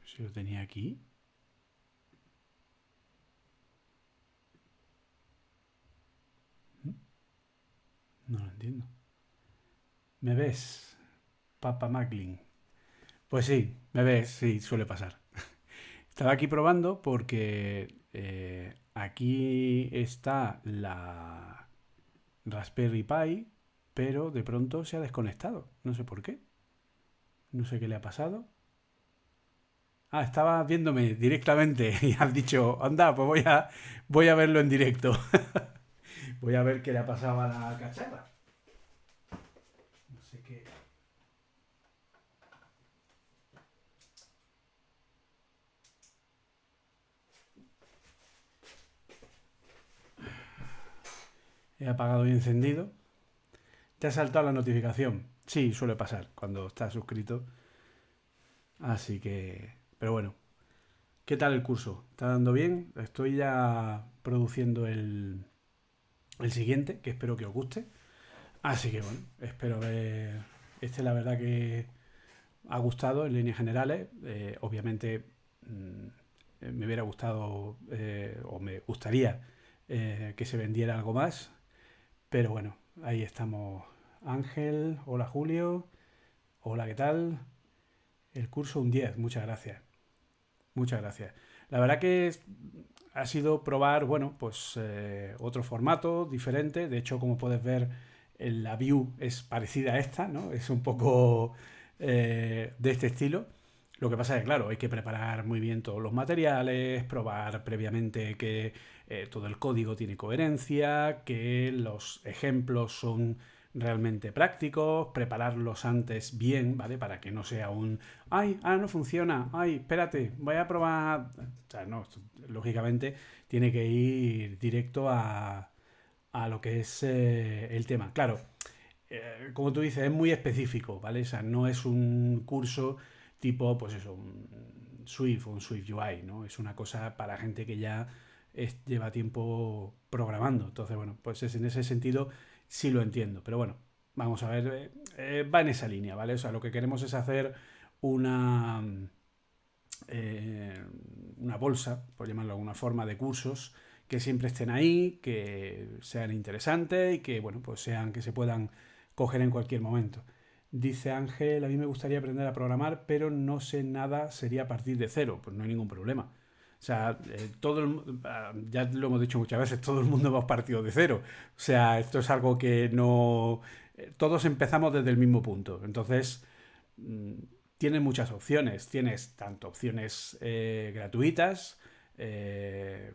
Si lo tenía aquí. No lo entiendo. ¿Me ves, Papa Macklin? Pues sí, me ves, sí, suele pasar. Estaba aquí probando porque aquí está la Raspberry Pi, pero de pronto se ha desconectado. No sé por qué. No sé qué le ha pasado. Ah, estaba viéndome directamente y has dicho, anda, pues voy a verlo en directo. Voy a ver qué le ha pasado a la cacharra. No sé qué. He apagado y encendido. ¿Te ha saltado la notificación? Sí, suele pasar cuando estás suscrito. Así que... Pero bueno, ¿qué tal el curso? ¿Está dando bien? Estoy ya produciendo el siguiente, que espero que os guste. Así que bueno, espero ver... Este la verdad que ha gustado en líneas generales. Obviamente me hubiera gustado o me gustaría que se vendiera algo más. Pero bueno, ahí estamos. Ángel, hola Julio, hola, ¿qué tal? El curso un 10, muchas gracias. Muchas gracias. La verdad que ha sido probar, bueno, pues otro formato diferente. De hecho, como puedes ver, la view es parecida a esta, ¿no? Es un poco de este estilo. Lo que pasa es que, claro, hay que preparar muy bien todos los materiales, probar previamente que todo el código tiene coherencia, que los ejemplos son realmente prácticos, prepararlos antes bien, ¿vale? Para que no sea un, ay, no funciona, ay, espérate, voy a probar. O sea, no, lógicamente tiene que ir directo a lo que es el tema. Claro, como tú dices, es muy específico, ¿vale? O sea, no es un curso tipo, pues eso, un Swift o un Swift UI, ¿no? Es una cosa para gente que ya lleva tiempo programando. Entonces, bueno, pues en ese sentido sí lo entiendo. Pero bueno, vamos a ver, va en esa línea, ¿vale? O sea, lo que queremos es hacer una, eh, una bolsa, por llamarlo de alguna forma, de cursos que siempre estén ahí, que sean interesantes y que, bueno, pues sean que se puedan coger en cualquier momento. Dice Ángel, a mí me gustaría aprender a programar, pero no sé nada, sería a partir de cero. Pues no hay ningún problema. O sea, ya lo hemos dicho muchas veces, todo el mundo hemos partido de cero. O sea, esto es algo que no... todos empezamos desde el mismo punto. Entonces, mm, tienes muchas opciones. Tienes tanto opciones gratuitas,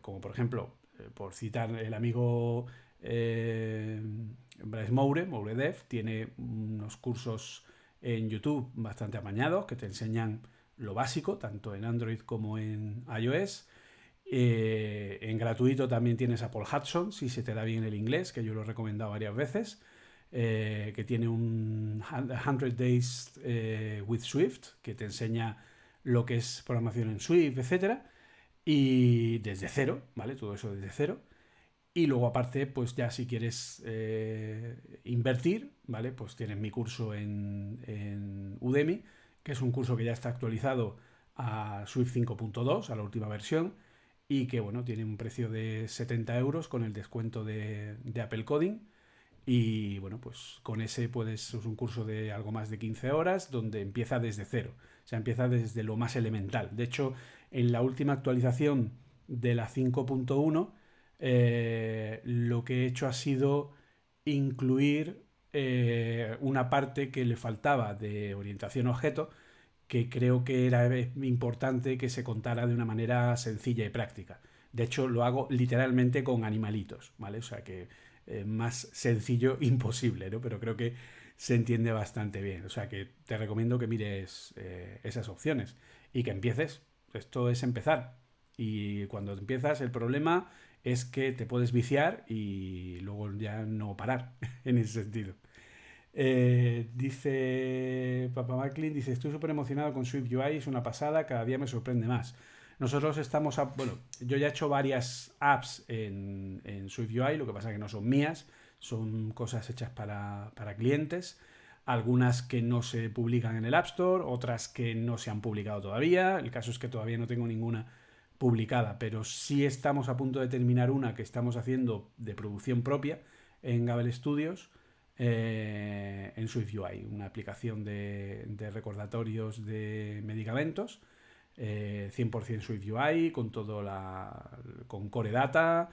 como por ejemplo, por citar el amigo eh, Bryce Moure, Mouredev, tiene unos cursos en YouTube bastante amañados que te enseñan lo básico, tanto en Android como en iOS. En gratuito también tienes a Paul Hudson, si se te da bien el inglés, que yo lo he recomendado varias veces, que tiene un 100 Days with Swift, que te enseña lo que es programación en Swift, etcétera, y desde cero, ¿vale? Todo eso desde cero. Y luego aparte, pues ya si quieres invertir, ¿vale? Pues tienes mi curso en Udemy, que es un curso que ya está actualizado a Swift 5.2, a la última versión, y que bueno, tiene un precio de 70 euros con el descuento de Apple Coding. Y bueno, pues con ese puedes, es un curso de algo más de 15 horas donde empieza desde cero. O sea, empieza desde lo más elemental. De hecho, en la última actualización de la 5.1, lo que he hecho ha sido incluir una parte que le faltaba de orientación objeto, que creo que era importante que se contara de una manera sencilla y práctica. De hecho, lo hago literalmente con animalitos, ¿vale? O sea que más sencillo imposible, ¿no? Pero creo que se entiende bastante bien. O sea que te recomiendo que mires esas opciones y que empieces. Esto es empezar. Y cuando empiezas, el problema es que te puedes viciar y luego ya no parar en ese sentido. Dice Papa Macklin, dice, estoy súper emocionado con Swift UI, es una pasada, cada día me sorprende más. Nosotros estamos, bueno, yo ya he hecho varias apps en Swift UI, lo que pasa es que no son mías, son cosas hechas para clientes. algunas que no se publican en el App Store, otras que no se han publicado todavía. El caso es que todavía no tengo ninguna publicada, pero sí estamos a punto de terminar una que estamos haciendo de producción propia en Gabel Studios, en SwiftUI, una aplicación de recordatorios de medicamentos, 100% SwiftUI, con todo con Core Data,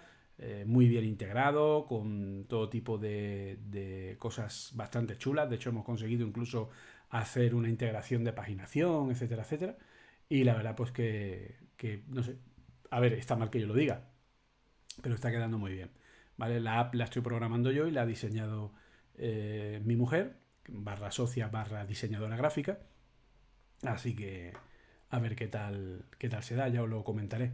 muy bien integrado, con todo tipo de cosas bastante chulas. De hecho, hemos conseguido incluso hacer una integración de paginación, etcétera, etcétera. Y la verdad, pues que no sé, a ver, está mal que yo lo diga, pero está quedando muy bien. ¿Vale? La app la estoy programando yo y la ha diseñado mi mujer, barra socia, barra diseñadora gráfica. Así que a ver qué tal se da, ya os lo comentaré.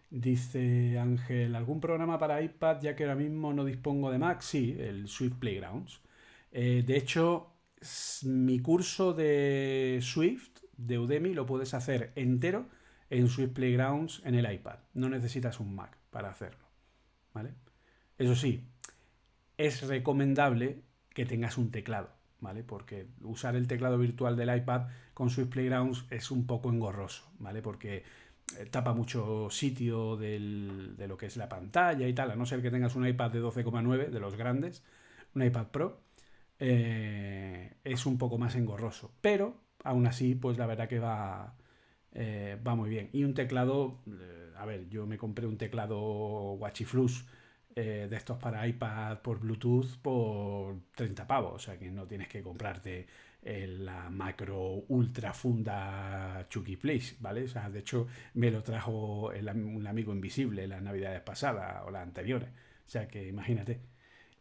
Dice Ángel, ¿algún programa para iPad ya que ahora mismo no dispongo de Mac? Sí, el Swift Playgrounds. De hecho, mi curso de Swift, de Udemy, lo puedes hacer entero en Swift Playgrounds en el iPad. No necesitas un Mac para hacerlo, ¿vale? Eso sí, es recomendable que tengas un teclado, ¿vale? Porque usar el teclado virtual del iPad con Swift Playgrounds es un poco engorroso, ¿vale? Porque tapa mucho sitio de lo que es la pantalla y tal, a no ser que tengas un iPad de 12,9 de los grandes, un iPad Pro, es un poco más engorroso. Pero aún así, pues la verdad que va muy bien. Y un teclado, a ver, yo me compré un teclado Wachiflus de estos para iPad por Bluetooth por 30 pavos, o sea que no tienes que comprarte la macro ultra funda Chucky Place, ¿vale? O sea, de hecho me lo trajo un amigo invisible las navidades pasadas o las anteriores, o sea que imagínate.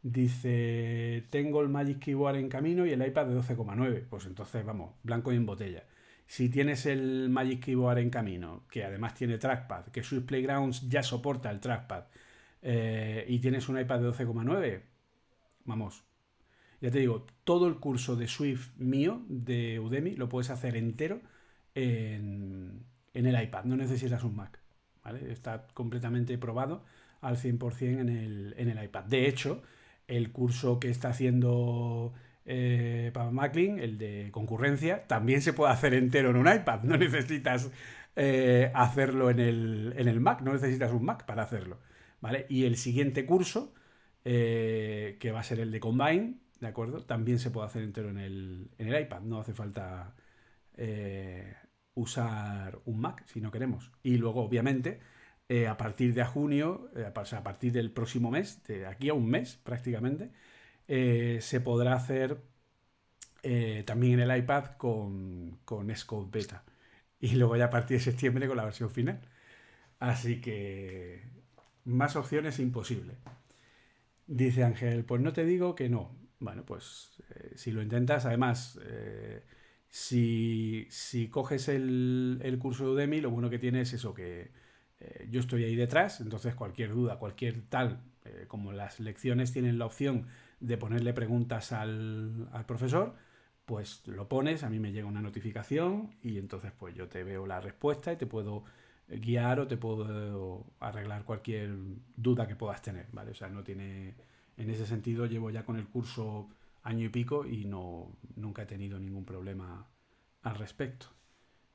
Dice, tengo el Magic Keyboard en camino y el iPad de 12,9. Pues entonces, vamos, blanco y en botella. Si tienes el Magic Keyboard en camino, que además tiene trackpad, que Swift Playgrounds ya soporta el trackpad, y tienes un iPad de 12,9, vamos, ya te digo, todo el curso de Swift mío, de Udemy, lo puedes hacer entero en el iPad. No necesitas un Mac, ¿vale? Está completamente probado al 100% en el iPad. De hecho, el curso que está haciendo Papa Macklin, el de concurrencia, también se puede hacer entero en un iPad. No necesitas hacerlo en el Mac, no necesitas un Mac para hacerlo, ¿vale? Y el siguiente curso, que va a ser el de Combine, ¿de acuerdo? También se puede hacer entero en el iPad, no hace falta eh, usar un Mac si no queremos. Y luego, obviamente, a partir de junio, o sea, a partir del próximo mes, de aquí a un mes prácticamente, se podrá hacer también en el iPad con Xcode Beta. Y luego ya a partir de septiembre con la versión final. Así que más opciones imposible. Dice Ángel, pues no te digo que no. Bueno, pues si lo intentas, además, si coges el curso de Udemy, lo bueno que tiene es eso, que yo estoy ahí detrás, entonces cualquier duda, cualquier tal, como las lecciones tienen la opción de ponerle preguntas al profesor, pues lo pones, a mí me llega una notificación y entonces pues yo te veo la respuesta y te puedo guiar o te puedo arreglar cualquier duda que puedas tener, ¿vale? O sea, no tiene... En ese sentido llevo ya con el curso año y pico y nunca he tenido ningún problema al respecto.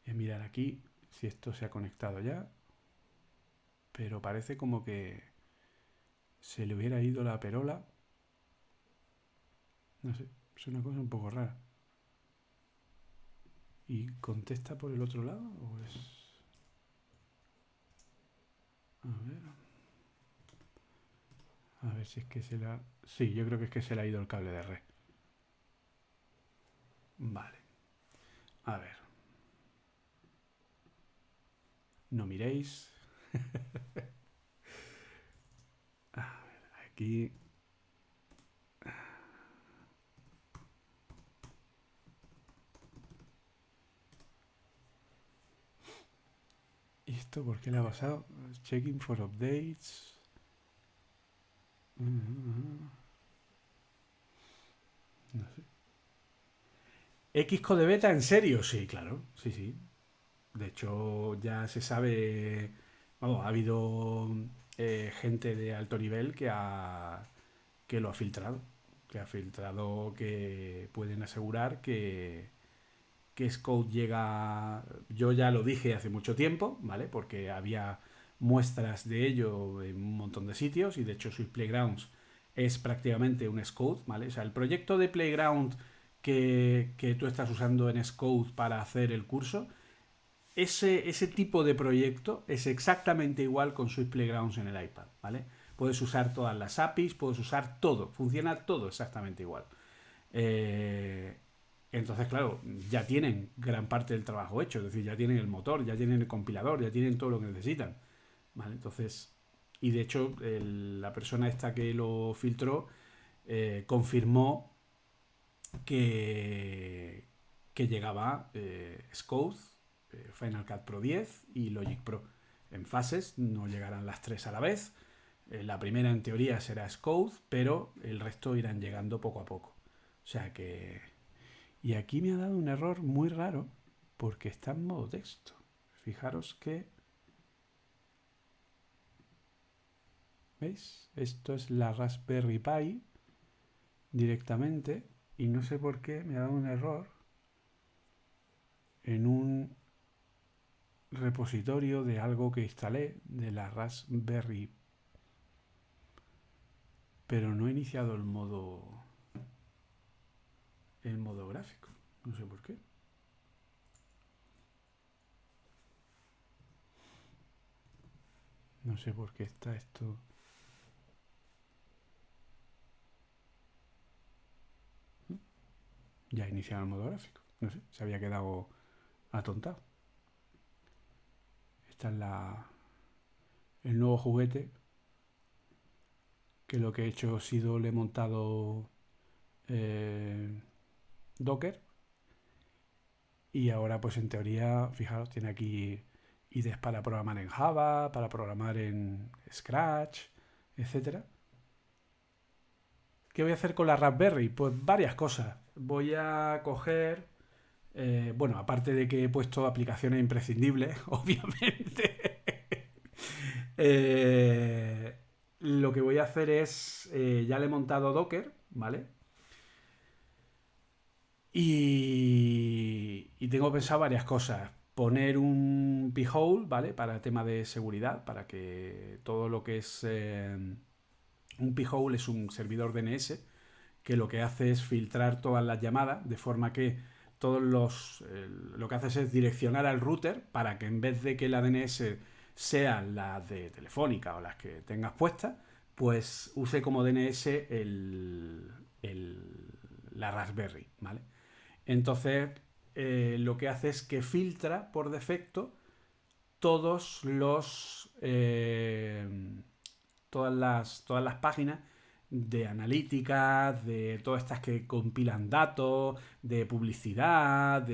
Voy a mirar aquí si esto se ha conectado ya, pero parece como que se le hubiera ido la perola. No sé, es una cosa un poco rara. ¿Y contesta por el otro lado o es...? A ver si es que se la... Sí, yo creo que es que se le ha ido el cable de red. Vale. A ver. No miréis. A ver, aquí... ¿Y esto por qué le ha pasado? Checking for updates. No sé. ¿Xcode beta en serio? Sí, claro. Sí, sí. De hecho, ya se sabe. Vamos, ha habido gente de alto nivel que lo ha filtrado. que ha filtrado, que pueden asegurar que Xcode llega. Yo ya lo dije hace mucho tiempo, ¿vale? Porque había muestras de ello en un montón de sitios y de hecho Swift Playgrounds es prácticamente un Xcode, ¿vale? O sea, el proyecto de Playground que tú estás usando en Xcode para hacer el curso, ese tipo de proyecto es exactamente igual con Swift Playgrounds en el iPad, ¿vale? Puedes usar todas las APIs, puedes usar todo, funciona todo exactamente igual. Eh, entonces, claro, ya tienen gran parte del trabajo hecho, es decir, ya tienen el motor, ya tienen el compilador, ya tienen todo lo que necesitan, ¿vale? Entonces, y de hecho, la persona esta que lo filtró confirmó que, que llegaba Xcode, Final Cut Pro 10 y Logic Pro en fases, no llegarán las tres a la vez. La primera en teoría será Xcode, pero el resto irán llegando poco a poco. O sea que. Y aquí me ha dado un error muy raro porque está en modo texto. Fijaros que. ¿Veis? Esto es la Raspberry Pi directamente y no sé por qué me ha dado un error en un repositorio de algo que instalé de la Raspberry, pero no he iniciado el modo gráfico. No sé por qué. No sé por qué está esto. Ya he iniciado el modo gráfico. No sé, se había quedado atontado. Esta es el nuevo juguete que lo que he hecho ha sido le he montado Docker y ahora pues en teoría, fijaros, tiene aquí IDEs para programar en Java, para programar en Scratch, etcétera. ¿Qué voy a hacer con la Raspberry? Pues varias cosas. Voy a coger, bueno, aparte de que he puesto aplicaciones imprescindibles, obviamente, eh, lo que voy a hacer es, ya le he montado Docker, ¿vale? Y tengo pensado varias cosas. Poner un P-hole, ¿vale? Para el tema de seguridad, para que todo lo que es. Un P-hole es un servidor DNS que lo que hace es filtrar todas las llamadas, de forma que todos los. Lo que haces es direccionar al router para que en vez de que la DNS sea la de Telefónica o las que tengas puestas, pues use como DNS la Raspberry, ¿vale? Entonces, lo que hace es que filtra por defecto todos los todas las páginas de analítica, de todas estas que compilan datos, de publicidad,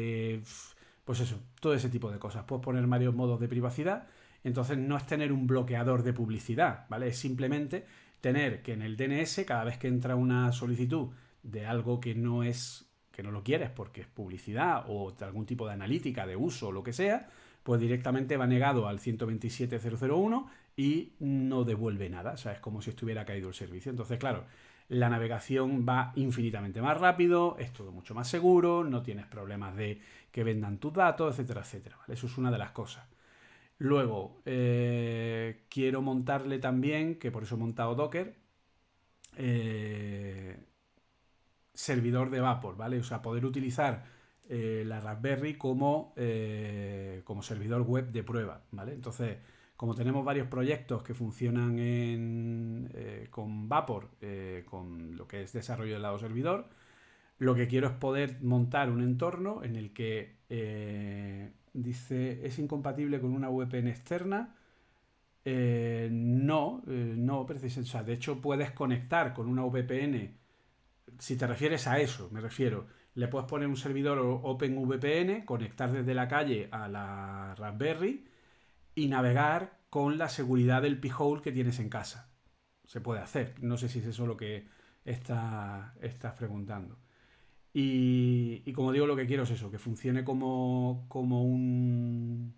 pues eso, todo ese tipo de cosas. Puedes poner varios modos de privacidad. Entonces no es tener un bloqueador de publicidad, ¿vale? Es simplemente tener que en el DNS, cada vez que entra una solicitud de algo que no lo quieres porque es publicidad o de algún tipo de analítica, de uso o lo que sea, pues directamente va negado al 127.001 y no devuelve nada. O sea, es como si estuviera caído el servicio. Entonces, claro, la navegación va infinitamente más rápido, es todo mucho más seguro, no tienes problemas de que vendan tus datos, etcétera, etcétera. ¿Vale? Eso es una de las cosas. Luego, quiero montarle también, que por eso he montado Docker, eh, servidor de Vapor, ¿vale? O sea, poder utilizar la Raspberry como servidor web de prueba, ¿vale? Entonces, como tenemos varios proyectos que funcionan con Vapor, con lo que es desarrollo del lado servidor, lo que quiero es poder montar un entorno en el que dice es incompatible con una VPN externa. No, precisamente. O sea, de hecho, puedes conectar con una VPN. Si te refieres a eso, me refiero. Le puedes poner un servidor OpenVPN, conectar desde la calle a la Raspberry y navegar con la seguridad del P-hole que tienes en casa. Se puede hacer. No sé si es eso lo que estás preguntando. Y como digo, lo que quiero es eso, que funcione como un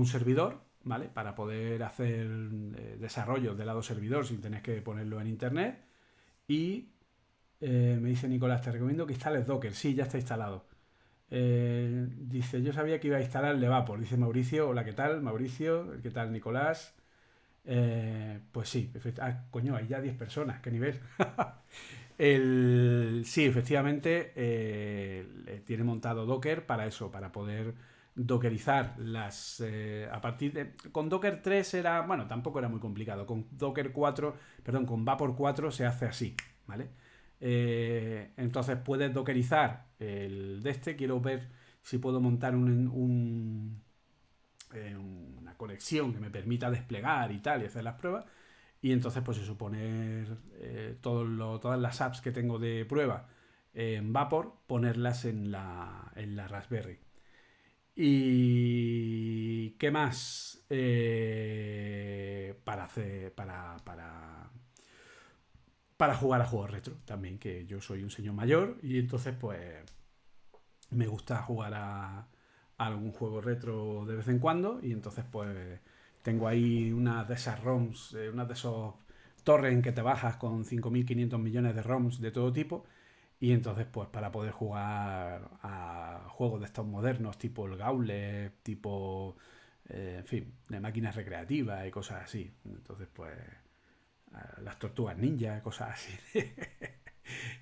servidor, ¿vale? Para poder hacer desarrollos del lado servidor sin tener que ponerlo en internet. Y Me dice Nicolás, te recomiendo que instales Docker. Sí, ya está instalado. Dice, yo sabía que iba a instalar el Vapor. Dice Mauricio, hola, ¿qué tal? Mauricio, ¿qué tal, Nicolás? Pues sí, coño, hay ya 10 personas, qué nivel. Sí, efectivamente, tiene montado Docker para eso, para poder dockerizar a partir de... Con Docker 3 era, bueno, tampoco era muy complicado. Con Docker 4, perdón, con Vapor 4 se hace así, ¿vale? Entonces puedes dockerizar el de este. Quiero ver si puedo montar una conexión que me permita desplegar y tal y hacer las pruebas. Y entonces, pues eso, poner todas las apps que tengo de prueba en Vapor, ponerlas en la Raspberry. ¿Y qué más? Para hacer. Para jugar a juegos retro también, que yo soy un señor mayor y entonces, pues, me gusta jugar a algún juego retro de vez en cuando y entonces pues tengo ahí unas de esas ROMs, unas de esos torrents que te bajas con 5.500 millones de ROMs de todo tipo y entonces pues para poder jugar a juegos de estos modernos tipo el Gauntlet, tipo en fin, de máquinas recreativas y cosas así. Entonces pues las tortugas ninja, cosas así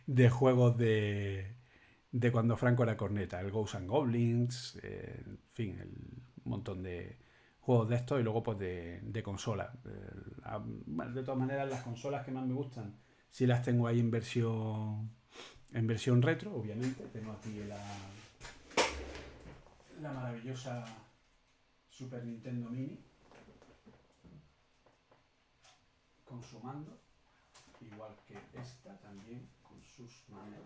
de juegos de cuando Franco era corneta, el Ghosts and Goblins, en fin, un montón de juegos de estos y luego pues de consola. Bueno, de todas maneras, las consolas que más me gustan, si las tengo ahí en versión retro, obviamente. Tengo aquí la maravillosa Super Nintendo Mini con su mando, igual que esta también con sus mandos,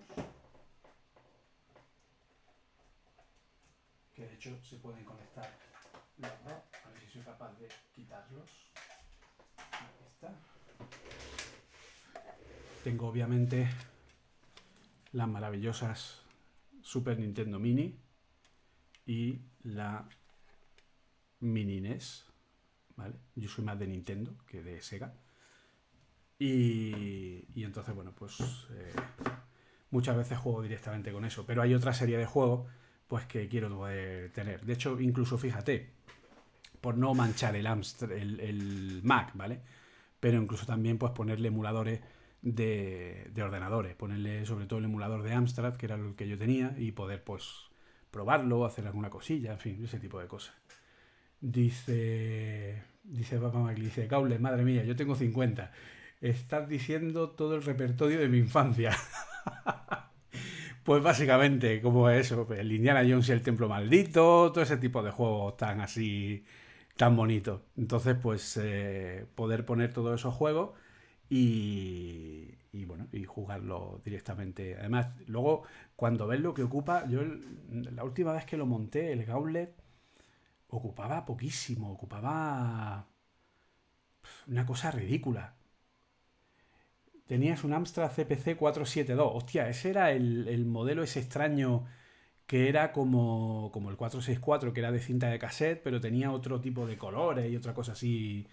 que de hecho se pueden conectar los dos. A ver si soy capaz de quitarlos. Aquí está. Tengo obviamente las maravillosas Super Nintendo Mini y la Mini NES, ¿vale? Yo soy más de Nintendo que de Sega. Y entonces, bueno, pues muchas veces juego directamente con eso. Pero hay otra serie de juegos pues que quiero poder tener. De hecho, incluso fíjate, por no manchar el Mac, ¿vale? Pero incluso también pues ponerle emuladores de ordenadores, ponerle sobre todo el emulador de Amstrad, que era el que yo tenía, y poder pues probarlo, hacer alguna cosilla, en fin, ese tipo de cosas. Dice Papá Mac, dice, Caules, madre mía, yo tengo 50. Estás diciendo todo el repertorio de mi infancia. Pues básicamente, como eso, el Indiana Jones y el Templo Maldito, todo ese tipo de juegos tan así, tan bonitos. Entonces, pues poder poner todos esos juegos y bueno, y jugarlo directamente. Además, luego, cuando ves lo que ocupa, la última vez que lo monté, el Gauntlet, ocupaba poquísimo, ocupaba una cosa ridícula. Tenías un Amstrad CPC 472. Hostia, ese era el modelo ese extraño que era como el 464, que era de cinta de cassette, pero tenía otro tipo de colores y otra cosa así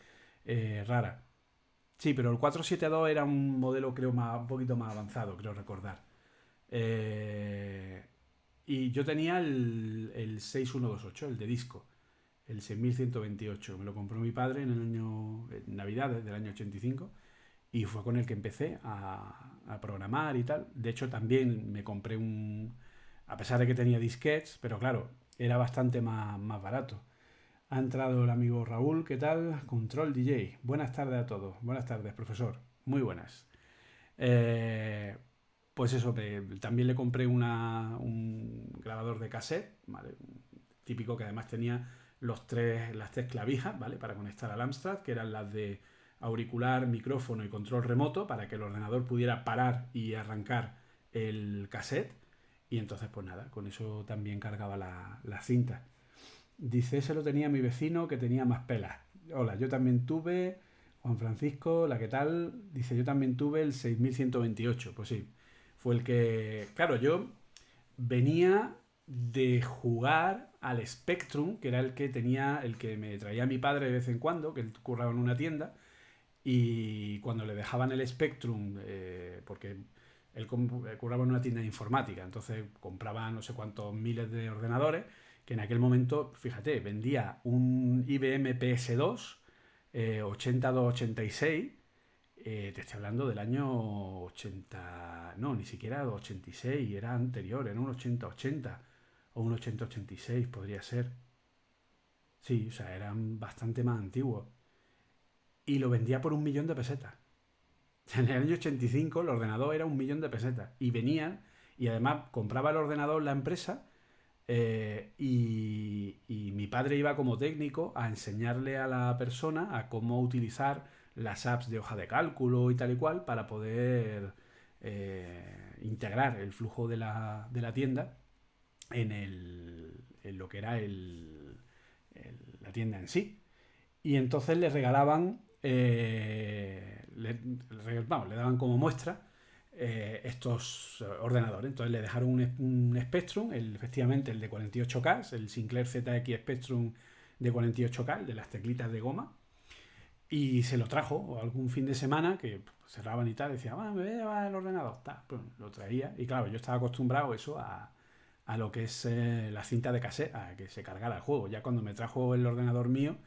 rara. Sí, pero el 472 era un modelo, creo, un poquito más avanzado, creo recordar. Eh, y yo tenía el 6128, el de disco, el 6128. Me lo compró mi padre en Navidades del año 85 y fue con el que empecé a programar y tal. De hecho, también me compré a pesar de que tenía disquetes, pero claro, era bastante más barato. Ha entrado el amigo Raúl, ¿qué tal? Control DJ. Buenas tardes a todos. Buenas tardes, profesor. Muy buenas. Eh, pues eso, también le compré un grabador de cassette, ¿vale? Típico que además tenía las tres clavijas, ¿vale? Para conectar al Amstrad, que eran las de auricular, micrófono y control remoto, para que el ordenador pudiera parar y arrancar el cassette. Y entonces, pues nada, con eso también cargaba la cinta. Dice, ese lo tenía mi vecino que tenía más pelas. Hola, yo también tuve, Juan Francisco, la que tal, dice, yo también tuve el 6128. Pues sí, fue el que, claro, yo venía de jugar al Spectrum, que era el que me traía mi padre de vez en cuando, que él curraba en una tienda, y cuando le dejaban el Spectrum, porque Él curraba en una tienda de informática, entonces compraba no sé cuántos miles de ordenadores, que en aquel momento, fíjate, vendía un IBM PS2 8286. Te estoy hablando del año 80, no, ni siquiera 86, era anterior, era un 8080 o un 8086 podría ser. Sí, o sea, eran bastante más antiguos. Y lo vendía por 1 millón de pesetas. En el año 85 el ordenador era 1 millón de pesetas. Y venían, y además compraba el ordenador la empresa, y mi padre iba como técnico a enseñarle a la persona a cómo utilizar las apps de hoja de cálculo y tal y cual para poder integrar el flujo de la tienda en lo que era la tienda en sí. Y entonces le regalaban, vamos, le daban como muestra estos ordenadores. Entonces le dejaron un Spectrum, efectivamente el de 48K, el Sinclair ZX Spectrum de 48K, el de las teclitas de goma. Y se lo trajo algún fin de semana que cerraban y tal. Decía, me voy a llevar el ordenador. Pues lo traía. Y claro, yo estaba acostumbrado eso a lo que es la cinta de cassette, a que se cargara el juego. Ya cuando me trajo el ordenador mío,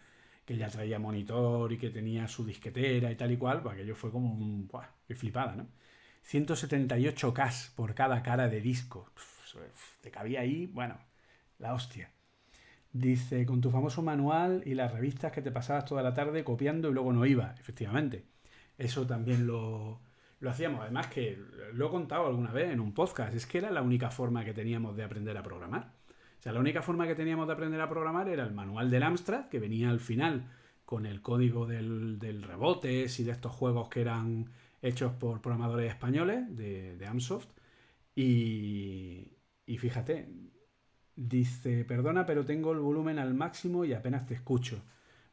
que ya traía monitor y que tenía su disquetera y tal y cual, pues aquello fue como un... ¡buah! ¡Qué flipada!, ¿no? 178K por cada cara de disco. Te cabía ahí, bueno, la hostia. Dice, con tu famoso manual y las revistas que te pasabas toda la tarde copiando y luego no iba. Efectivamente, eso también lo hacíamos. Además que lo he contado alguna vez en un podcast. Es que era la única forma que teníamos de aprender a programar. O sea, la única forma que teníamos de aprender a programar era el manual del Amstrad, que venía al final con el código del rebotes y de estos juegos que eran hechos por programadores españoles de Amsoft. Y, y fíjate, dice, perdona, pero tengo el volumen al máximo y apenas te escucho.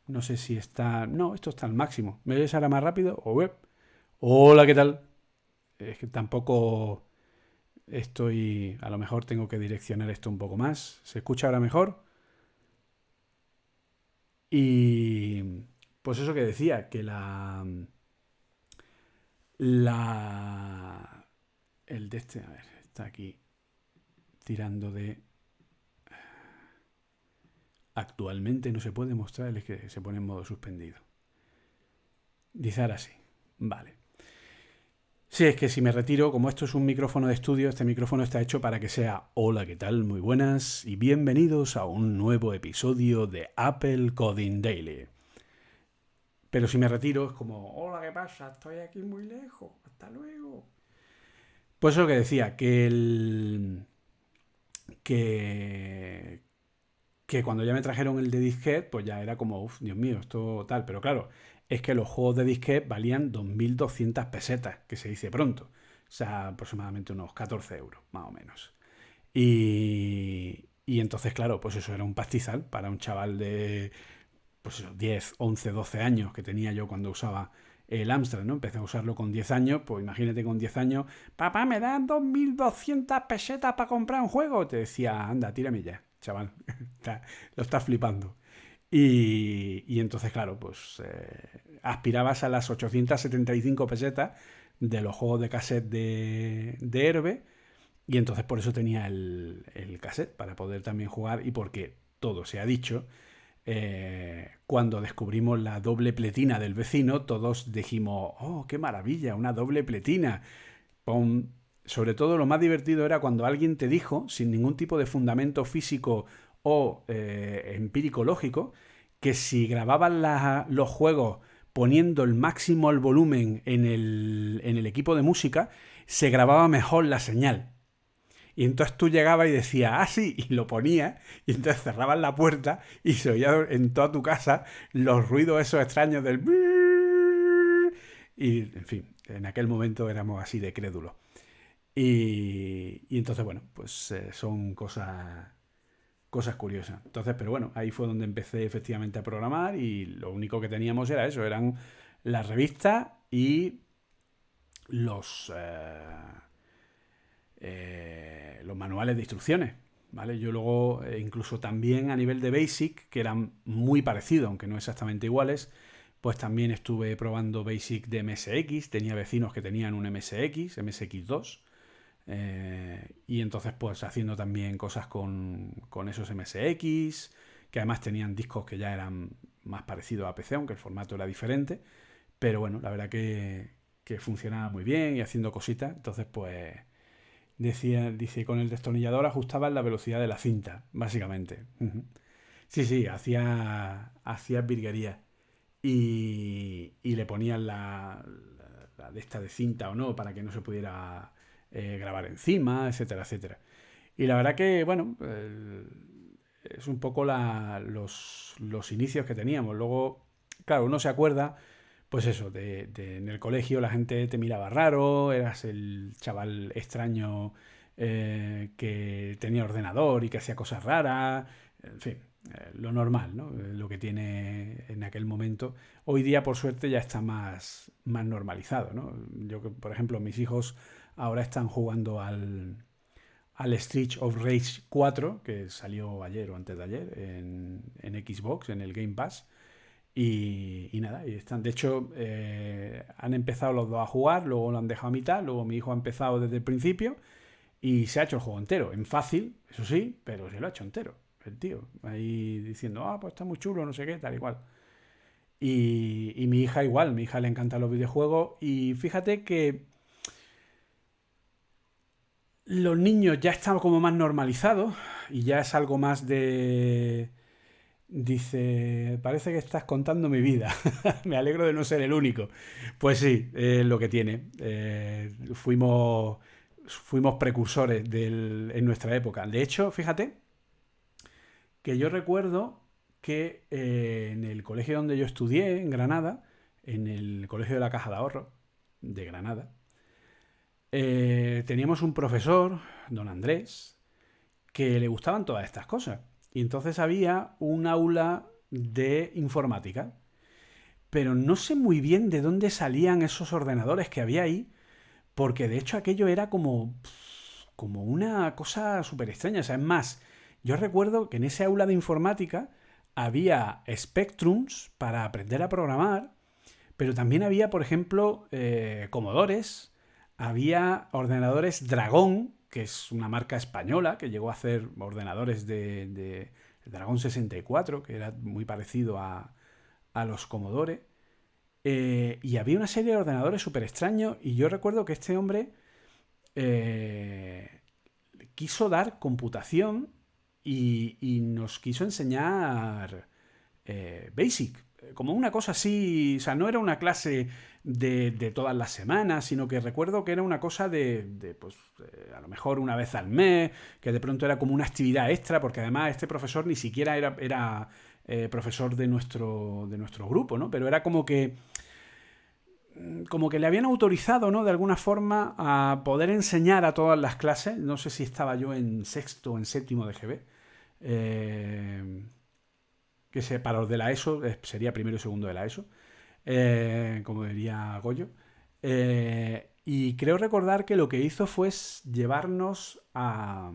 No sé si está... No, esto está al máximo. ¿Me oyes ahora más rápido? Hola, ¿qué tal? Es que tampoco estoy... A lo mejor tengo que direccionar esto un poco más. ¿Se escucha ahora mejor? Y... Pues eso que decía, que La... El de este... A ver, está aquí tirando de... Actualmente no se puede mostrar, es que se pone en modo suspendido. Dice ahora sí. Vale. Sí, es que si me retiro, como esto es un micrófono de estudio, este micrófono está hecho para que sea hola, ¿qué tal? Muy buenas y bienvenidos a un nuevo episodio de Apple Coding Daily. Pero si me retiro es como, hola, ¿qué pasa? Estoy aquí muy lejos, hasta luego. Pues eso que decía, que, que cuando ya me trajeron el de disquete, pues ya era como, uff, Dios mío, esto tal. Pero claro, es que los juegos de disquete valían 2.200 pesetas, que se dice pronto. O sea, aproximadamente unos 14 euros, más o menos. Y entonces, claro, pues eso era un pastizal para un chaval de pues eso, 10, 11, 12 años que tenía yo cuando usaba el Amstrad, ¿no? Empecé a usarlo con 10 años, pues imagínate con 10 años, papá, me dan 2.200 pesetas para comprar un juego. Te decía, anda, tírame ya, chaval, lo estás flipando. Y entonces, claro, pues aspirabas a las 875 pesetas de los juegos de cassette de Herbe, y entonces por eso tenía el cassette, para poder también jugar y porque todo se ha dicho. Cuando descubrimos la doble pletina del vecino, todos dijimos, oh, qué maravilla, una doble pletina. Pum. Sobre todo lo más divertido era cuando alguien te dijo, sin ningún tipo de fundamento físico o empírico lógico, que si grababan los juegos poniendo el máximo al volumen en el equipo de música, se grababa mejor la señal. Y entonces tú llegabas y decías, ah, sí, y lo ponías, y entonces cerrabas la puerta y se oía en toda tu casa los ruidos esos extraños del... Y, en fin, en aquel momento éramos así de crédulos. Y entonces, bueno, pues son cosas curiosas. Entonces, pero bueno, ahí fue donde empecé efectivamente a programar y lo único que teníamos era eso, eran las revistas y los... los manuales de instrucciones, ¿vale? Yo luego, incluso también a nivel de Basic, que eran muy parecidos, aunque no exactamente iguales, pues también estuve probando Basic de MSX, tenía vecinos que tenían un MSX2, y entonces pues haciendo también cosas con esos MSX, que además tenían discos que ya eran más parecidos a PC, aunque el formato era diferente, pero bueno, la verdad que funcionaba muy bien y haciendo cositas, entonces pues dice, con el destornillador ajustaban la velocidad de la cinta, básicamente. Sí, sí, hacía virguerías. Y le ponían la de esta de cinta o no para que no se pudiera grabar encima, etcétera, etcétera. Y la verdad que, bueno, es un poco los inicios que teníamos. Luego, claro, uno se acuerda, pues eso, en el colegio la gente te miraba raro, eras el chaval extraño que tenía ordenador y que hacía cosas raras, en fin, lo normal, ¿no? Lo que tiene en aquel momento. Hoy día, por suerte, ya está más normalizado, ¿no? Yo, por ejemplo, mis hijos ahora están jugando al Street of Rage 4, que salió ayer o antes de ayer en Xbox, en el Game Pass. Y nada, y están. De hecho, han empezado los dos a jugar, luego lo han dejado a mitad, luego mi hijo ha empezado desde el principio y se ha hecho el juego entero. En fácil, eso sí, pero se lo ha hecho entero. El tío, ahí diciendo, pues está muy chulo, no sé qué, tal y cual. Y mi hija igual, mi hija le encantan los videojuegos y fíjate que los niños ya están como más normalizados y ya es algo más de... Dice, parece que estás contando mi vida. Me alegro de no ser el único. Pues sí, es lo que tiene. Fuimos precursores en nuestra época. De hecho, fíjate que yo recuerdo que en el colegio donde yo estudié, en Granada, en el Colegio de la Caja de Ahorro de Granada, teníamos un profesor, don Andrés, que le gustaban todas estas cosas. Y entonces había un aula de informática. Pero no sé muy bien de dónde salían esos ordenadores que había ahí, porque de hecho aquello era como una cosa súper extraña. O sea, es más, yo recuerdo que en ese aula de informática había Spectrums para aprender a programar, pero también había, por ejemplo, Commodores, había ordenadores Dragón, que es una marca española que llegó a hacer ordenadores de Dragón 64, que era muy parecido a los Commodore. Y había una serie de ordenadores súper extraños y yo recuerdo que este hombre eh, quiso dar computación y nos quiso enseñar Basic, como una cosa así, o sea, no era una clase de todas las semanas, sino que recuerdo que era una cosa pues, a lo mejor una vez al mes, que de pronto era como una actividad extra, porque además este profesor ni siquiera era profesor de nuestro grupo, ¿no? Pero era como que le habían autorizado, ¿no? De alguna forma a poder enseñar a todas las clases. No sé si estaba yo en sexto o en séptimo de GB. Eh, para los de la ESO sería primero y segundo de la ESO, como diría Goyo. Y creo recordar que lo que hizo fue llevarnos a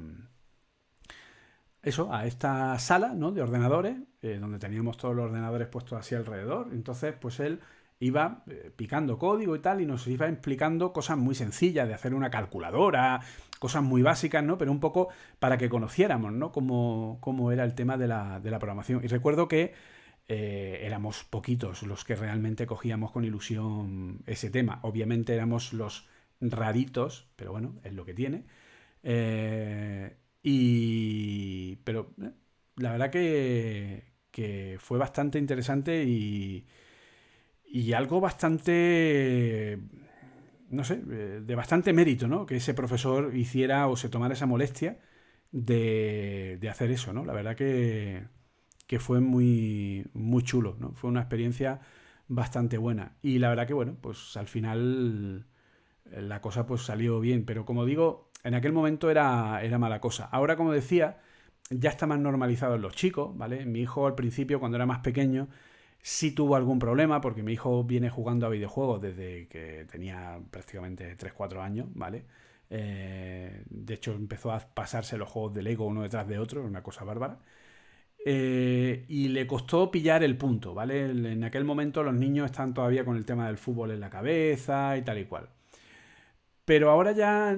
esta sala, ¿no? De ordenadores, donde teníamos todos los ordenadores puestos así alrededor. Entonces, pues él iba picando código y tal, y nos iba explicando cosas muy sencillas, de hacer una calculadora, cosas muy básicas, ¿no? Pero un poco para que conociéramos, ¿no? Cómo era el tema de la programación. Y recuerdo que éramos poquitos los que realmente cogíamos con ilusión ese tema. Obviamente éramos los raritos, pero bueno, es lo que tiene. Pero la verdad que fue bastante interesante y algo bastante, no sé, de bastante mérito, ¿no? Que ese profesor hiciera o se tomara esa molestia de hacer eso, ¿no? La verdad que fue muy, muy chulo, ¿no? Fue una experiencia bastante buena. Y la verdad que, bueno, pues al final la cosa pues salió bien. Pero como digo, en aquel momento era mala cosa. Ahora, como decía, ya está más normalizado en los chicos, ¿vale? Mi hijo al principio, cuando era más pequeño, sí tuvo algún problema, porque mi hijo viene jugando a videojuegos desde que tenía prácticamente 3 4 años, ¿vale? De hecho, empezó a pasarse los juegos de Lego uno detrás de otro, una cosa bárbara. Y le costó pillar el punto, ¿vale? En aquel momento los niños están todavía con el tema del fútbol en la cabeza y tal y cual. Pero ahora ya,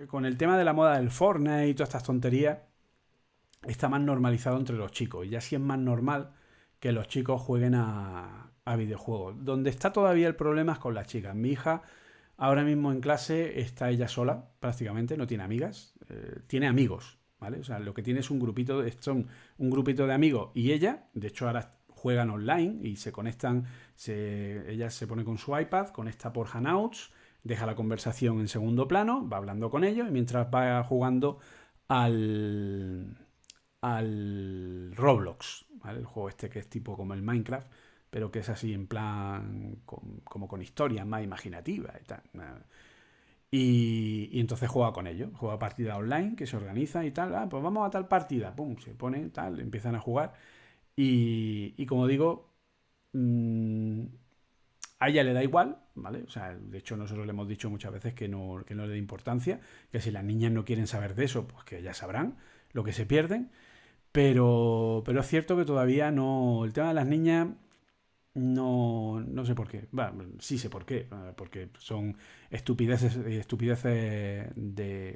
con el tema de la moda del Fortnite y todas estas tonterías, está más normalizado entre los chicos. Y ya sí es más normal que los chicos jueguen a videojuegos. Donde está todavía el problema es con las chicas. Mi hija ahora mismo en clase está ella sola, prácticamente, no tiene amigas, tiene amigos, ¿vale? O sea, lo que tiene es un grupito, son un grupito de amigos y ella, de hecho ahora juegan online y se conectan, ella se pone con su iPad, conecta por Hangouts, deja la conversación en segundo plano, va hablando con ellos y mientras va jugando al, al Roblox, ¿vale? El juego este que es tipo como el Minecraft, pero que es así en plan como con historias más imaginativas y tal. Y entonces juega con ellos, juega partida online que se organiza y tal. Ah, pues vamos a tal partida, pum, se pone tal, empiezan a jugar. Y como digo, mmm, a ella le da igual, ¿vale? O sea, de hecho nosotros le hemos dicho muchas veces que no le dé importancia, que si las niñas no quieren saber de eso, pues que ya sabrán lo que se pierden. Pero es cierto que todavía no. El tema de las niñas no sé por qué. Bueno, sí sé por qué. Porque son estupideces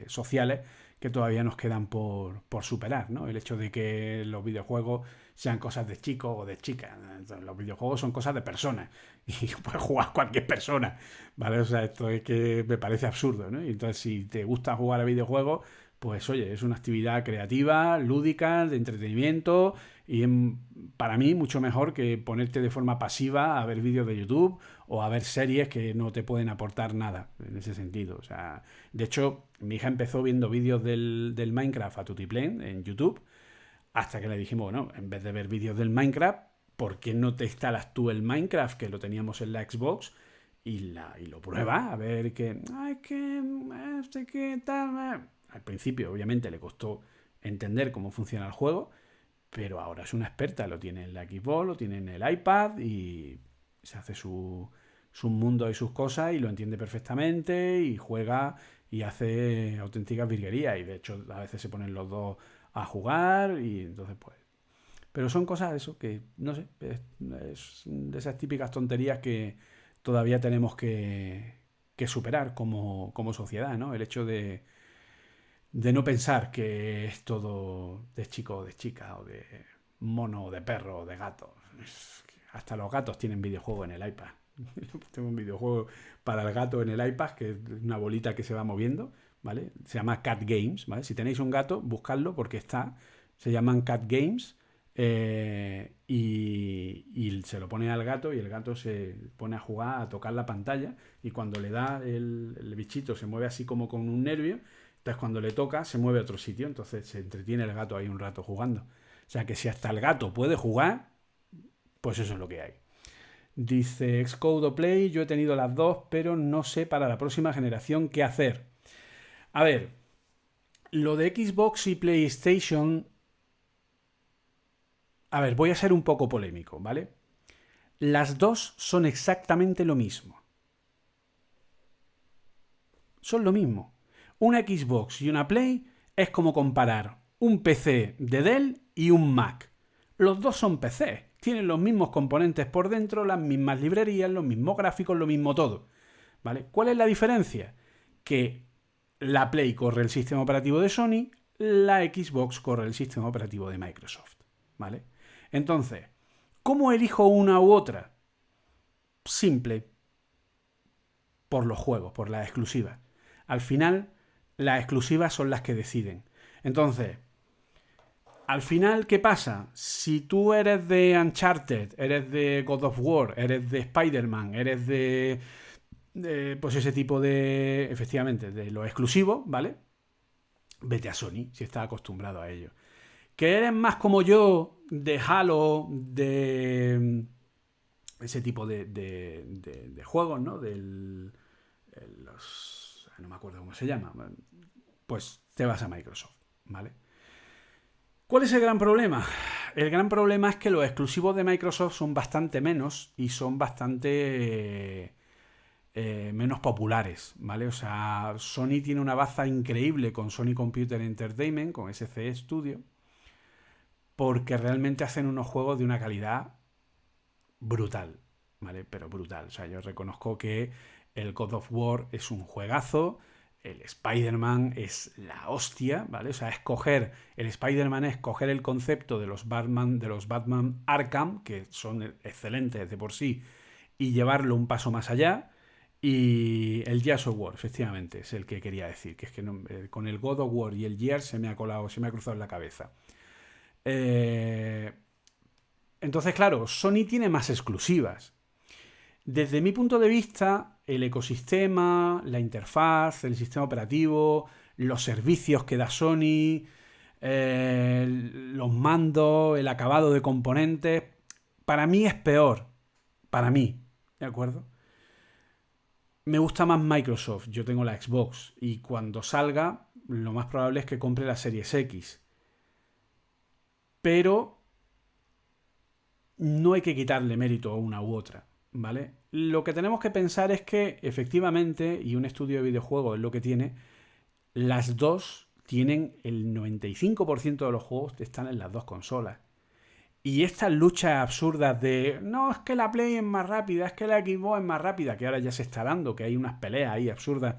sociales que todavía nos quedan por superar, ¿no? El hecho de que los videojuegos sean cosas de chicos o de chicas. Los videojuegos son cosas de personas. Y puede jugar cualquier persona, ¿vale? O sea, esto es que me parece absurdo, ¿no? Y entonces, si te gusta jugar a videojuegos, pues oye, es una actividad creativa, lúdica, de entretenimiento y para mí mucho mejor que ponerte de forma pasiva a ver vídeos de YouTube o a ver series que no te pueden aportar nada en ese sentido. O sea, de hecho, mi hija empezó viendo vídeos del Minecraft a tutiplén en YouTube hasta que le dijimos, bueno, en vez de ver vídeos del Minecraft, ¿por qué no te instalas tú el Minecraft que lo teníamos en la Xbox y lo pruebas a ver qué, ay, qué tal? Al principio, obviamente, le costó entender cómo funciona el juego, pero ahora es una experta, lo tiene en la Xbox, lo tiene en el iPad y se hace su mundo y sus cosas y lo entiende perfectamente y juega y hace auténticas virguerías y de hecho a veces se ponen los dos a jugar y entonces pues. Pero son cosas eso que, no sé, es de esas típicas tonterías que todavía tenemos que superar como sociedad, ¿no? El hecho de no pensar que es todo de chico o de chica o de mono o de perro o de gato. Hasta los gatos tienen videojuego en el iPad. Tengo un videojuego para el gato en el iPad que es una bolita que se va moviendo, ¿vale? Se llama Cat Games, ¿vale? Si tenéis un gato, buscadlo porque está. Se llaman Cat Games y se lo pone al gato y el gato se pone a jugar, a tocar la pantalla y cuando le da el bichito se mueve así como con un nervio, entonces cuando le toca se mueve a otro sitio, entonces se entretiene el gato ahí un rato jugando. O sea que si hasta el gato puede jugar, pues eso es lo que hay. Dice Xcode o Play, yo he tenido las dos, pero no sé para la próxima generación qué hacer. A ver, lo de Xbox y PlayStation. A ver, voy a ser un poco polémico, ¿vale? Las dos son exactamente lo mismo. Son lo mismo. Una Xbox y una Play es como comparar un PC de Dell y un Mac. Los dos son PC, tienen los mismos componentes por dentro, las mismas librerías, los mismos gráficos, lo mismo todo. ¿Vale? ¿Cuál es la diferencia? Que la Play corre el sistema operativo de Sony, la Xbox corre el sistema operativo de Microsoft. ¿Vale? Entonces, ¿cómo elijo una u otra? Simple, por los juegos, por las exclusivas. Al final, las exclusivas son las que deciden. Entonces, al final, ¿qué pasa? Si tú eres de Uncharted, eres de God of War, eres de Spider-Man, eres pues ese tipo de, efectivamente, de lo exclusivo, ¿vale? Vete a Sony, si estás acostumbrado a ello. Que eres más como yo, de Halo, de ese tipo de juegos, ¿no? No me acuerdo cómo se llama. Pues te vas a Microsoft, ¿vale? ¿Cuál es el gran problema? El gran problema es que los exclusivos de Microsoft son bastante menos y son bastante menos populares, ¿vale? O sea, Sony tiene una baza increíble con Sony Computer Entertainment, con SC Studio, porque realmente hacen unos juegos de una calidad brutal, ¿vale? Pero brutal. O sea, yo reconozco que el God of War es un juegazo, el Spider-Man es la hostia, ¿vale? O sea, el Spider-Man es coger el concepto de los Batman Arkham, que son excelentes de por sí, y llevarlo un paso más allá. Y el Gears of War, efectivamente, es el que quería decir, que es que con el God of War y el Gears se me ha cruzado en la cabeza. Entonces, claro, Sony tiene más exclusivas. Desde mi punto de vista, el ecosistema, la interfaz, el sistema operativo, los servicios que da Sony, los mandos, el acabado de componentes, para mí es peor. Para mí, ¿de acuerdo? Me gusta más Microsoft. Yo tengo la Xbox y cuando salga, lo más probable es que compre la Series X. Pero no hay que quitarle mérito a una u otra, ¿vale? Lo que tenemos que pensar es que efectivamente, y un estudio de videojuegos es lo que tiene, las dos tienen el 95% de los juegos que están en las dos consolas. Y estas luchas absurdas de no, es que la Play es más rápida, es que la Xbox es más rápida, que ahora ya se está dando, que hay unas peleas ahí absurdas.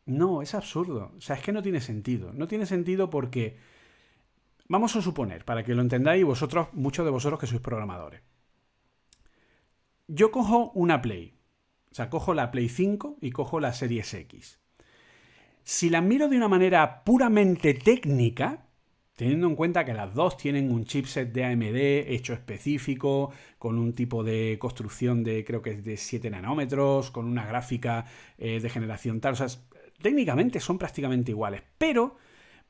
No, es absurdo. O sea, es que no tiene sentido. No tiene sentido porque vamos a suponer, para que lo entendáis vosotros, muchos de vosotros que sois programadores. Yo cojo una Play. O sea, cojo la Play 5 y cojo la Series X. Si las miro de una manera puramente técnica, teniendo en cuenta que las dos tienen un chipset de AMD hecho específico, con un tipo de construcción de, creo que es de 7 nanómetros, con una gráfica de generación tal, o sea, técnicamente son prácticamente iguales, pero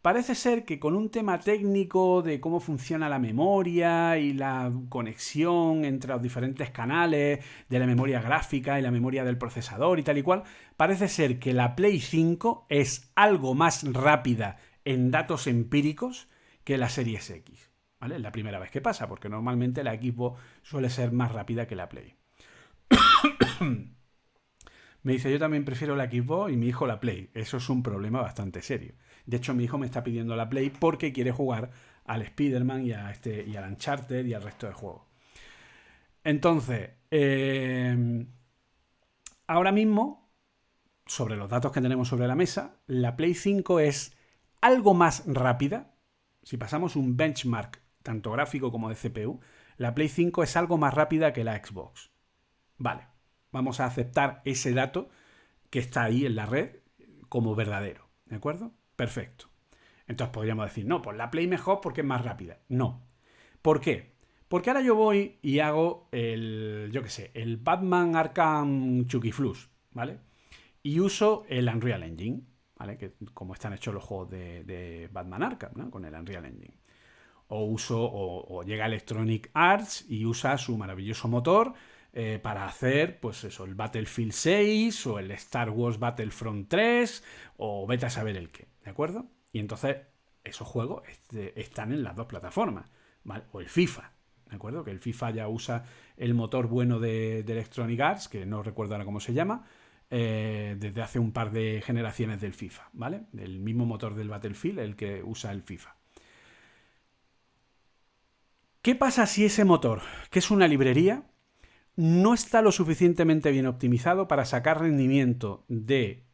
parece ser que con un tema técnico de cómo funciona la memoria y la conexión entre los diferentes canales de la memoria gráfica y la memoria del procesador y tal y cual, parece ser que la Play 5 es algo más rápida en datos empíricos que la Series X. ¿Vale? Es la primera vez que pasa, porque normalmente la Xbox suele ser más rápida que la Play. Me dice, yo también prefiero la Xbox y mi hijo la Play. Eso es un problema bastante serio. De hecho, mi hijo me está pidiendo la Play porque quiere jugar al Spider-Man y al Uncharted y al resto de juegos. Entonces, ahora mismo, sobre los datos que tenemos sobre la mesa, la Play 5 es algo más rápida. Si pasamos un benchmark, tanto gráfico como de CPU, la Play 5 es algo más rápida que la Xbox. Vale, vamos a aceptar ese dato que está ahí en la red como verdadero. ¿De acuerdo? Perfecto. Entonces podríamos decir, no, pues la Play mejor porque es más rápida. No. ¿Por qué? Porque ahora yo voy y hago el Batman Arkham Chucky Flux, ¿vale? Y uso el Unreal Engine, ¿vale? Que como están hechos los juegos de Batman Arkham, ¿no? Con el Unreal Engine. O llega Electronic Arts y usa su maravilloso motor para hacer, pues eso, el Battlefield 6 o el Star Wars Battlefront 3 o vete a saber el qué, ¿de acuerdo? Y entonces esos juegos están en las dos plataformas, ¿vale? O el FIFA, ¿de acuerdo? Que el FIFA ya usa el motor bueno de Electronic Arts, que no recuerdo ahora cómo se llama, desde hace un par de generaciones del FIFA, ¿vale? El mismo motor del Battlefield, el que usa el FIFA. ¿Qué pasa si ese motor, que es una librería, no está lo suficientemente bien optimizado para sacar rendimiento de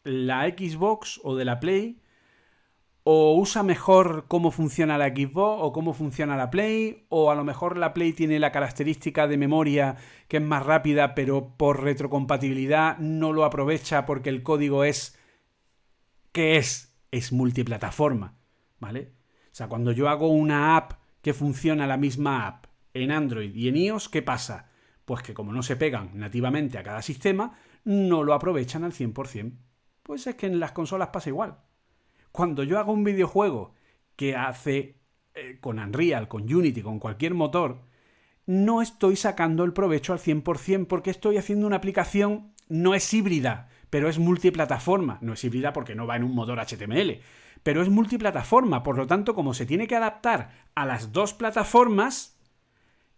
la Xbox o de la Play? ¿O usa mejor cómo funciona la Xbox o cómo funciona la Play? ¿O a lo mejor la Play tiene la característica de memoria que es más rápida, pero por retrocompatibilidad no lo aprovecha porque el código es... ¿Qué es? Es multiplataforma, ¿vale? O sea, cuando yo hago una app que funciona la misma app en Android y en iOS, ¿qué pasa? Pues que como no se pegan nativamente a cada sistema, no lo aprovechan al 100%. Pues es que en las consolas pasa igual. Cuando yo hago un videojuego que hace con Unreal, con Unity, con cualquier motor, no estoy sacando el provecho al 100% porque estoy haciendo una aplicación, no es híbrida, pero es multiplataforma. No es híbrida porque no va en un motor HTML, pero es multiplataforma. Por lo tanto, como se tiene que adaptar a las dos plataformas,